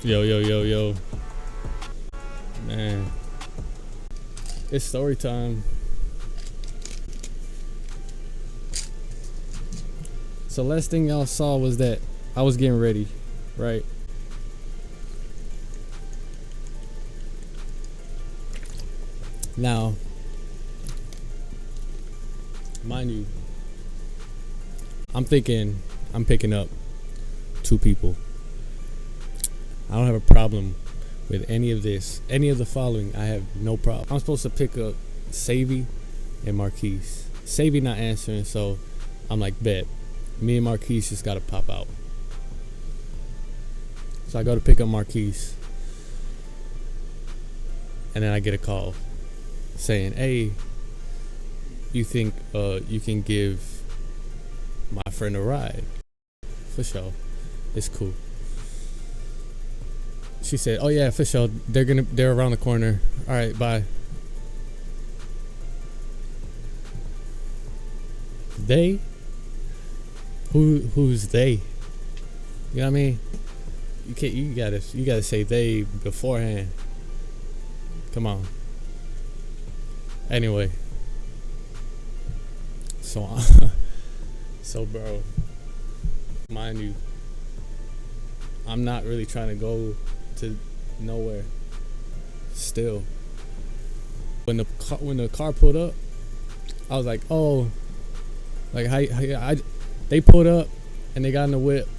Yo, yo, yo, yo. Man. It's story time. So last thing y'all saw was that I was getting ready, right? Now, mind you, I'm thinking I'm picking up 2 people. I don't have a problem with any of this. Any of the following, I have no problem. I'm supposed to pick up Savy and Marquise. Savy not answering, so I'm like, bet. Me and Marquise just gotta pop out. So I go to pick up Marquise. And then I get a call saying, hey, you think you can give my friend a ride? For sure. It's cool. She said, oh yeah, for sure. They're around the corner. All right, bye. They? Who's they? You know what I mean? You gotta say they beforehand. Come on. Anyway. So bro, mind you, I'm not really trying to go to nowhere. Still, when the car pulled up, I was like, oh, like they pulled up and they got in the whip,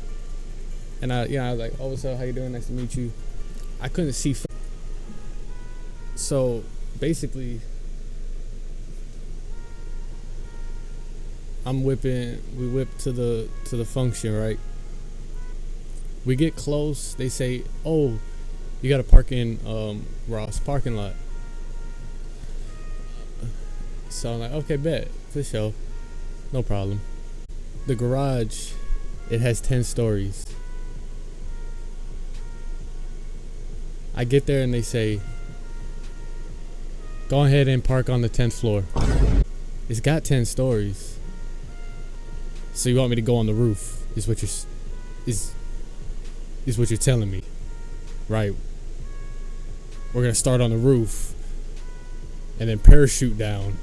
and I was like, oh, what's up? How you doing? Nice to meet you. I couldn't see. So basically, we whip to the function, right? We get close. They say, oh, you gotta park in Ross parking lot. So I'm like, okay, bet, for sure, no problem. The garage, it has 10 stories. I get there and they say, go ahead and park on the 10th floor. It's got 10 stories. So you want me to go on the roof? Is what you're telling me, right? We're gonna start on the roof and then parachute down.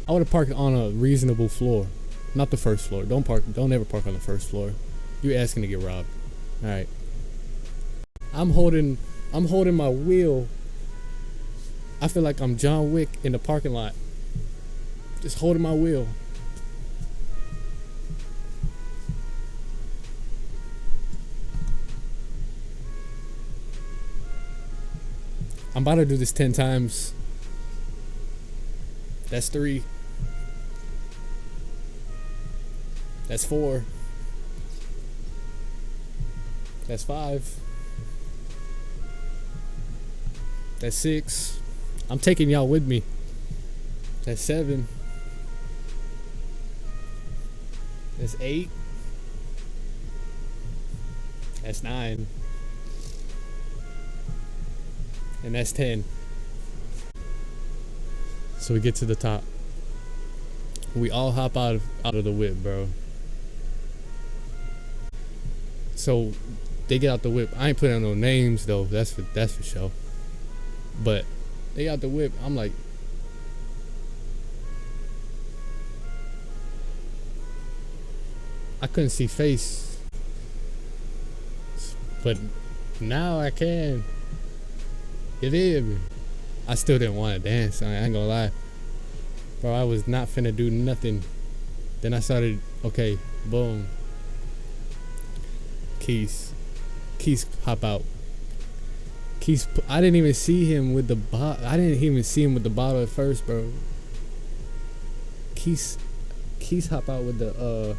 I would have parked on a reasonable floor, not the first floor. Don't ever park on the first floor. You're asking to get robbed. All right. I'm holding my wheel. I feel like I'm John Wick in the parking lot, just holding my wheel. I'm about to do this 10 times. That's 3. That's 4. That's 5. That's 6. I'm taking y'all with me. That's 7. That's 8. That's 9. And that's 10. So we get to the top. We all hop out of the whip, bro. So they get out the whip. I ain't putting on no names though. That's for sure. But they got the whip. I'm like, I couldn't see face, but now I can. You did. I still didn't want to dance. I ain't gonna lie, bro. I was not finna do nothing. Then I started. Okay, boom. Keys hop out. I didn't even see him with the bottle. I didn't even see him with the bottle at first, bro. Keys hop out with the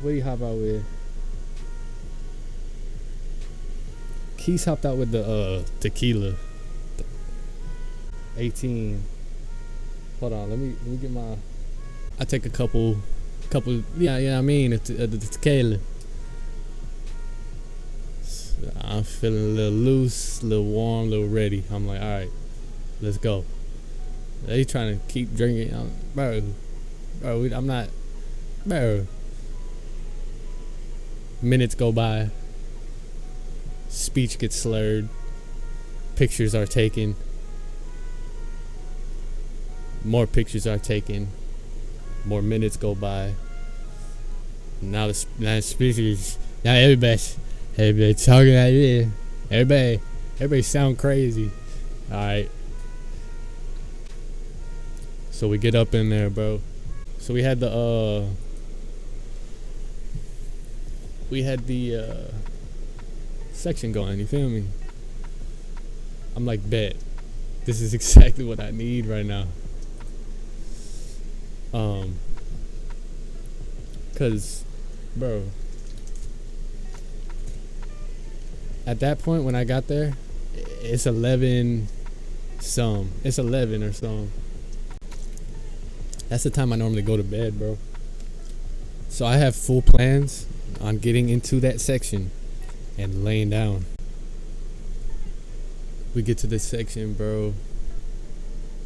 what do you hop out with? Keys hopped out with the tequila. 18. Hold on, let me get my. I take a couple. Yeah, I mean, the tequila. I'm feeling a little loose, a little warm, a little ready. I'm like, all right, let's go. They trying to keep drinking, bro. I'm not, bro. Minutes go by. speech gets slurred, pictures are taken, more pictures are taken, more minutes go by. Now the speech is, now everybody talking like this. Everybody sound crazy. All right. So we get up in there, bro. So we had the section going, you feel me? I'm like, bet. This is exactly what I need right now. Cause, bro, at that point when I got there, it's 11 some. It's 11 or some. That's the time I normally go to bed, bro. So I have full plans on getting into that section and laying down. We get to this section, bro.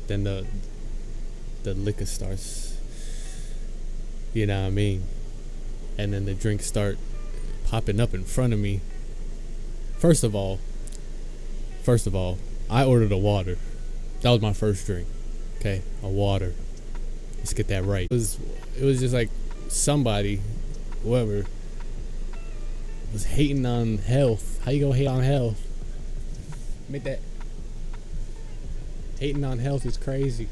Then the liquor starts. You know what I mean? And then the drinks start popping up in front of me. First of all, I ordered a water. That was my first drink. Okay, a water. Let's get that right. It was just like somebody, whoever, was hating on health. How you gonna hate on health? Make that hating on health is crazy.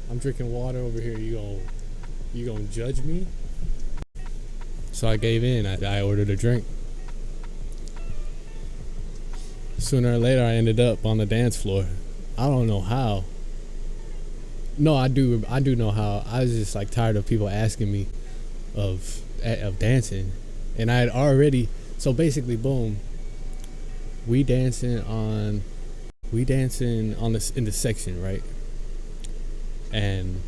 I'm drinking water over here. You gonna judge me? So I gave in. I ordered a drink. Sooner or later, I ended up on the dance floor. I don't know how. No, I do know how. I was just like tired of people asking me of dancing, and I had already. So basically, boom. We dancing on this in the section, right? And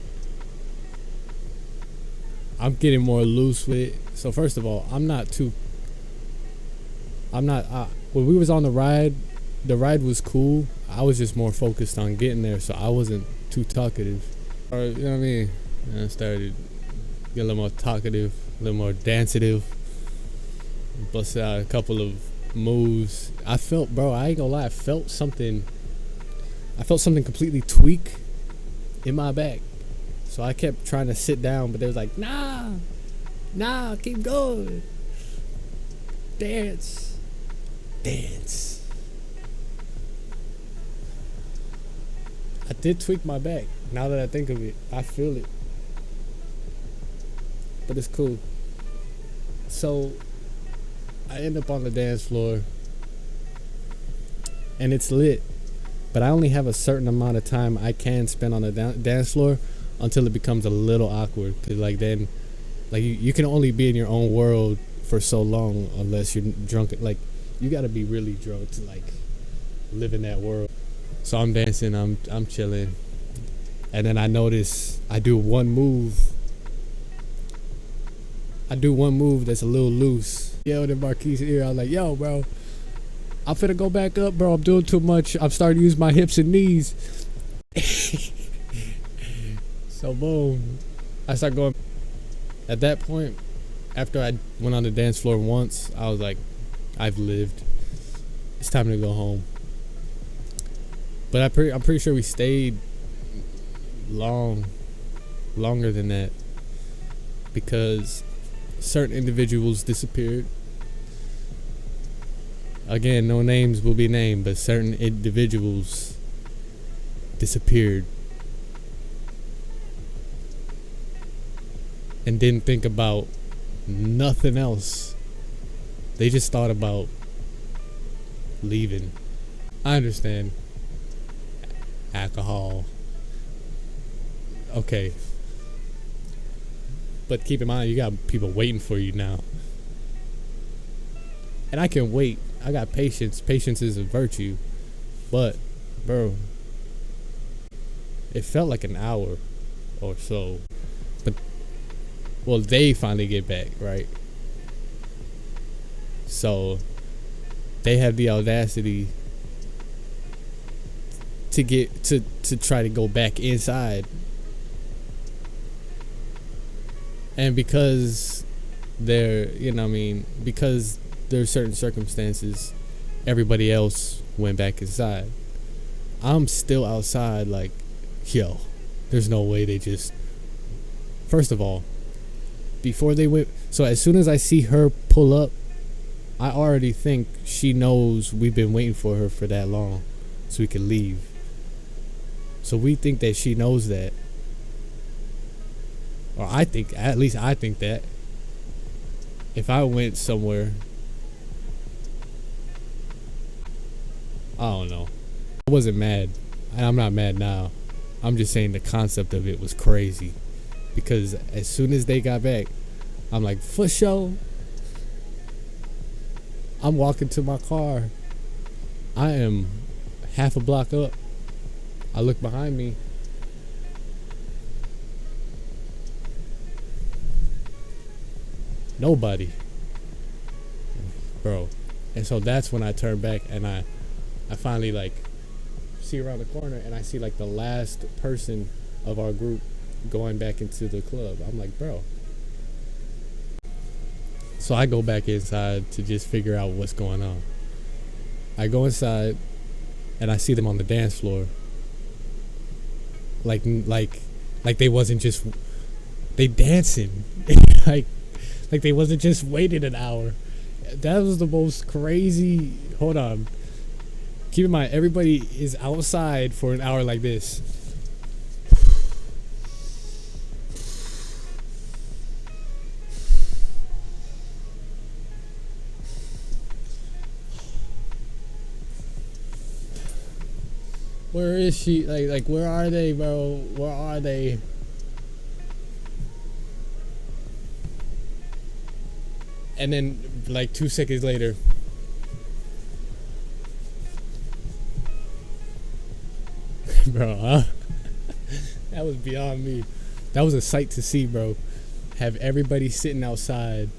I'm getting more loose with it. So first of all, when we was on the ride was cool. I was just more focused on getting there, so I wasn't too talkative. Or, you know what I mean? And I started getting a little more talkative, a little more danceative. Busted out a couple of moves. I felt, bro, I ain't gonna lie, I felt something completely tweak in my back. So I kept trying to sit down, but they was like, nah, keep going. Dance. I did tweak my back. Now that I think of it, I feel it. But it's cool. So I end up on the dance floor, and it's lit. But I only have a certain amount of time I can spend on the dance floor until it becomes a little awkward. Cause like then, like you can only be in your own world for so long unless you're drunk. Like you gotta be really drunk to like live in that world. So I'm dancing, I'm chilling, and then I notice I do one move that's a little loose. Yelled in Marquis' ear. I was like, yo, bro, I'm finna go back up, bro. I'm doing too much. I'm starting to use my hips and knees. So boom, I start going. At that point, after I went on the dance floor once, I was like, I've lived. It's time to go home. But I'm pretty sure we stayed longer than that because certain individuals disappeared. Again, no names will be named, but certain individuals disappeared and didn't think about nothing else. They just thought about leaving. I understand. Alcohol. Okay. But keep in mind, you got people waiting for you now. And I can wait. I got patience. Patience is a virtue. But, bro, it felt like an hour or so. But, well, they finally get back, right? So, they have the audacity to try to go back inside. And because there, because there are certain circumstances, everybody else went back inside. I'm still outside like, yo, there's no way they just, first of all, before they went, so as soon as I see her pull up, I already think she knows we've been waiting for her for that long so we can leave. So we think that she knows that. Or I think, at least I think that. If I went somewhere, I don't know. I wasn't mad. And I'm not mad now. I'm just saying the concept of it was crazy. Because as soon as they got back, I'm like, for sure. I'm walking to my car. I am half a block up. I look behind me. Nobody. Bro. And so that's when I turn back and I finally like see around the corner and I see like the last person of our group going back into the club. I'm like, bro. So I go back inside to just figure out what's going on. I go inside and I see them on the dance floor. Like they wasn't just, they dancing. like they wasn't just waiting an hour. That was the most crazy. Hold on. Keep in mind, everybody is outside for an hour like this. Where is she? Like, where are they, bro? Where are they? And then, like, 2 seconds later, bro, huh? That was beyond me. That was a sight to see, bro. Have everybody sitting outside,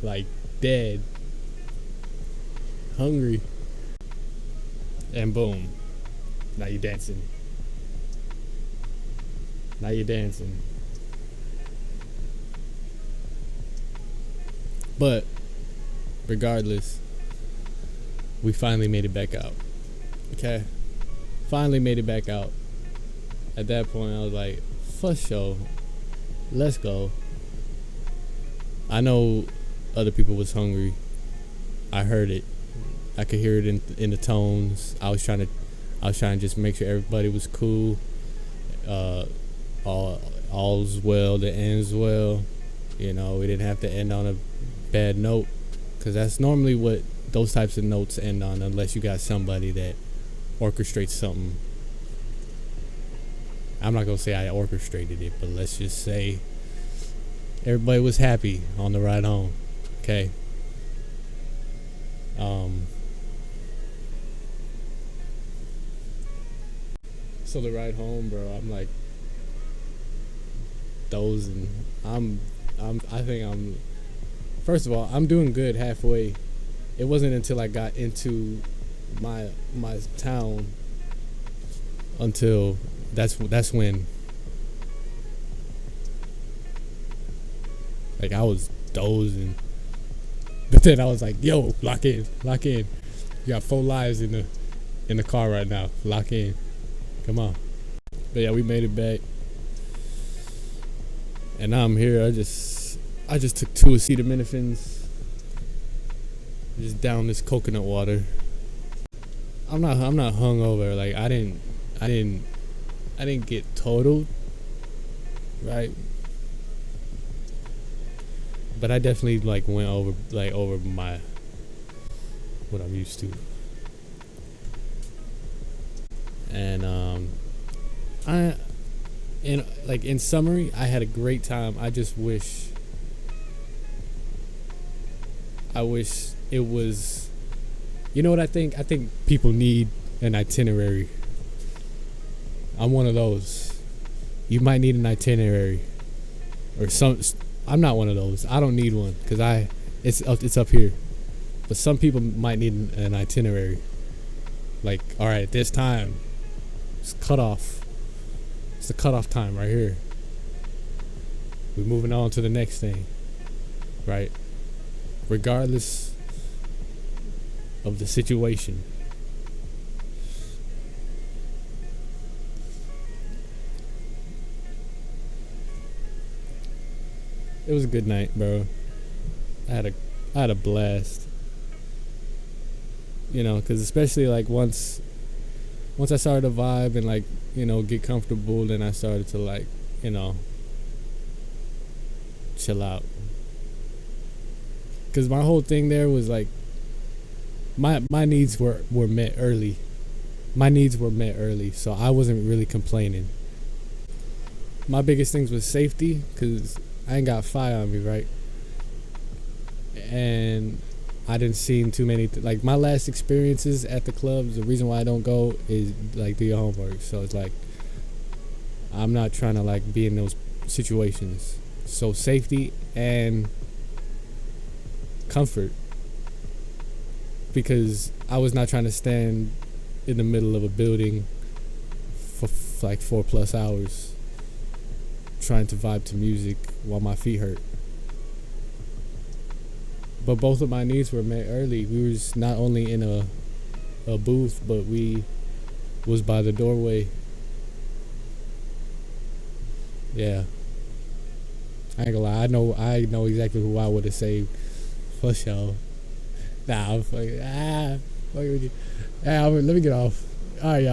like, dead, hungry. And boom, now you're dancing. Now you're dancing. But regardless, we finally made it back out. Okay? Finally made it back out. At that point, I was like, for sure, let's go. I know other people was hungry. I heard it. I could hear it in the tones. I was trying to just make sure everybody was cool. All's well that ends well. You know, we didn't have to end on a bad note, because that's normally what those types of notes end on, unless you got somebody that orchestrates something. I'm not gonna say I orchestrated it, but let's just say everybody was happy on the ride home. Okay. So the ride home, bro, I'm like dozing. I think I'm, first of all, I'm doing good halfway. It wasn't until I got into my town until that's when, like, I was dozing. But then I was like, yo, lock in. You got 4 lives in the car right now. Lock in. Come on. But yeah, we made it back. And now I'm here. I just took 2 acetaminophen. Just down this coconut water. I'm not hungover. Like, I didn't get totaled. Right? But I definitely like went over my what I'm used to. And in summary, I had a great time. I just wish it was, you know what I think? I think people need an itinerary. I'm one of those. You might need an itinerary or some. I'm not one of those. I don't need one because it's up here. But some people might need an itinerary. Like, all right, at this time, it's cutoff. It's the cutoff time right here. We're moving on to the next thing, right? Regardless of the situation. It was a good night, bro. I had a blast. You know, because especially like once I started to vibe and like, you know, get comfortable, then I started to like, you know, chill out. Because my whole thing there was like my needs were met early. My needs were met early, so I wasn't really complaining. My biggest things was safety, because I ain't got fire on me, right? And I didn't see too many like my last experiences at the clubs. The reason why I don't go is like do your homework. So it's like I'm not trying to like be in those situations. So safety and comfort, because I was not trying to stand in the middle of a building for like 4+ hours trying to vibe to music while my feet hurt. But both of my needs were met early. We was not only in a booth, but we was by the doorway. Yeah. I ain't gonna lie, I know exactly who I would have saved. For sure. Nah, I'm fucking with you. Let me get off. Alright, y'all.